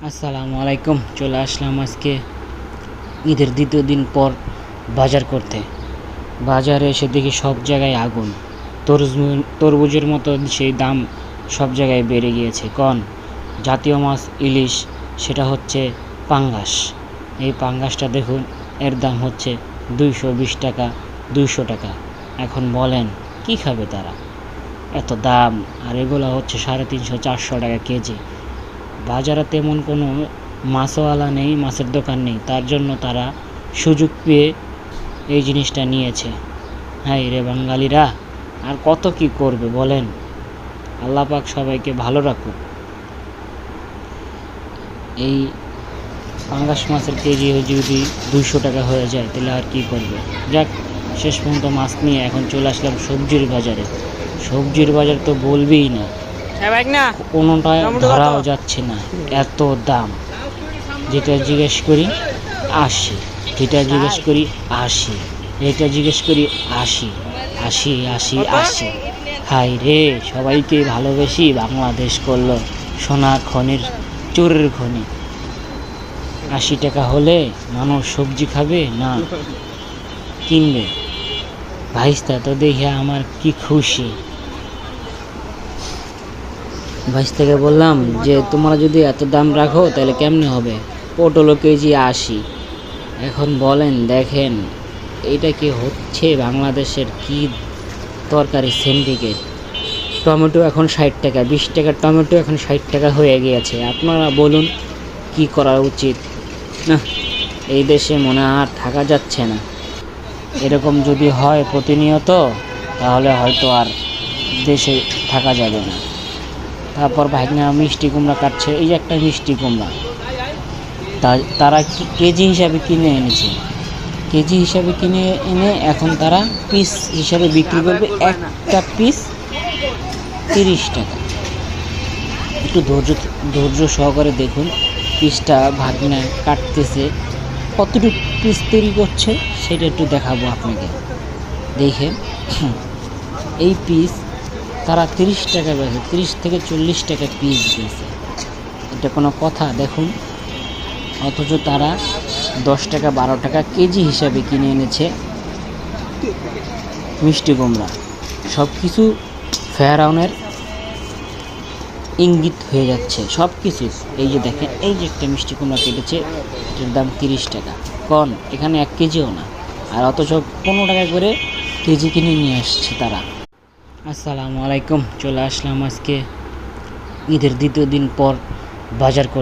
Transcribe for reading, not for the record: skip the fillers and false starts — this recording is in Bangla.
আসসালামু আলাইকুম। চলে আসলাম আজকে ঈদের দ্বিতীয় দিন পর বাজার করতে। বাজারে এসে দেখি সব জায়গায় আগুন। তরমুজের মতো সেই দাম সব জায়গায় বেড়ে গিয়েছে। জাতীয় মাছ ইলিশ, সেটা হচ্ছে পাঙ্গাস। এই পাঙ্গাসটা দেখুন, এর দাম হচ্ছে 220 টাকা, 200 টাকা। এখন বলেন কি খাবে তারা? এত দাম। আর এগুলো হচ্ছে 350-400 টাকা কেজি। বাজারে তেমন কোনো মাছওয়ালা নেই, মাছের দোকান নেই, তার জন্য তারা সুযোগ পেয়ে এই জিনিসটা নিয়েছে। হ্যাঁ রে বাঙালিরা, আর কত কি করবে বলেন? আল্লাহ পাক সবাইকে ভালো রাখুক। এই পাঙ্গাস মাছের কেজি যদি 200 টাকা হয়ে যায়, তাহলে আর কি করবে? যাক, শেষ পর্যন্ত মাছ নিয়ে এখন চলে আসলাম সবজির বাজারে। সবজির বাজার তো বলবেই না, কোনোটায় ধরাও যাচ্ছে না, এত দাম। যেটা জিজ্ঞেস করি 80, যেটা জিজ্ঞেস করি 80, এটা জিজ্ঞেস করি 80, 80, 80, 80। হাই রে, সবাইকে ভালোবেসি বাংলাদেশ করলো সোনা খনির চোরের খনি। 80 টাকা হলে মানুষ সবজি খাবে না কিনবে? ভাইস্তা তো দেখে আমার কি খুশি। ভাইস্তাকে বললাম যে তোমরা যদি এত দাম রাখো তাহলে কেমনে হবে? পটলও কেজি 80। এখন বলেন, দেখেন এটা কি হচ্ছে? বাংলাদেশের কি তরকারি সিন্ডিকেট। টমেটো এখন 60 টাকা, 20 টাকার টমেটো এখন 60 টাকা হয়ে গিয়েছে। আপনারা বলুন কি করা উচিত? না, এই দেশে মনে আর থাকা যাচ্ছে না। এরকম যদি হয় প্রতিনিয়ত, তাহলে হয়তো আর দেশে থাকা যাবে না। তারপর ভাইনা মিষ্টি কুমড়া কাটছে। এই যে একটা মিষ্টি কুমড়া, তারা কেজি হিসাবে কিনে এনেছে। কেজি হিসাবে কিনে এনে এখন তারা পিস হিসাবে বিক্রি করবে। একটা পিস 30 টাকা। একটু ধৈর্য সহকারে দেখুন, পিসটা ভাগনা কাটতেছে, কতটুকু পিস তৈরি করছে সেটা একটু দেখাবো আপনাকে। দেখেন, এই পিস তারা 30 টাকা বেচে, 30 থেকে 40 টাকা পিস বেচে। এটা কোনো কথা? দেখুন, অথচ তারা 10 টাকা 12 টাকা কেজি হিসাবে কিনে এনেছে মিষ্টি কুমড়া। সব কিছু ফেরাউনের ইঙ্গিত হয়ে যাচ্ছে সব কিছু। এই যে দেখেন, এই যে একটা মিষ্টি কুমড়া কেটেছে, এটার দাম 30 টাকা। এখানে 1 কেজিও না, আর অথচ 15 টাকা করে কেজি কিনে নিয়ে আসছে তারা। আসসালামু আলাইকুম। চলে আসলাম আজকে ঈদের দ্বিতীয় দিন পর বাজার করতে।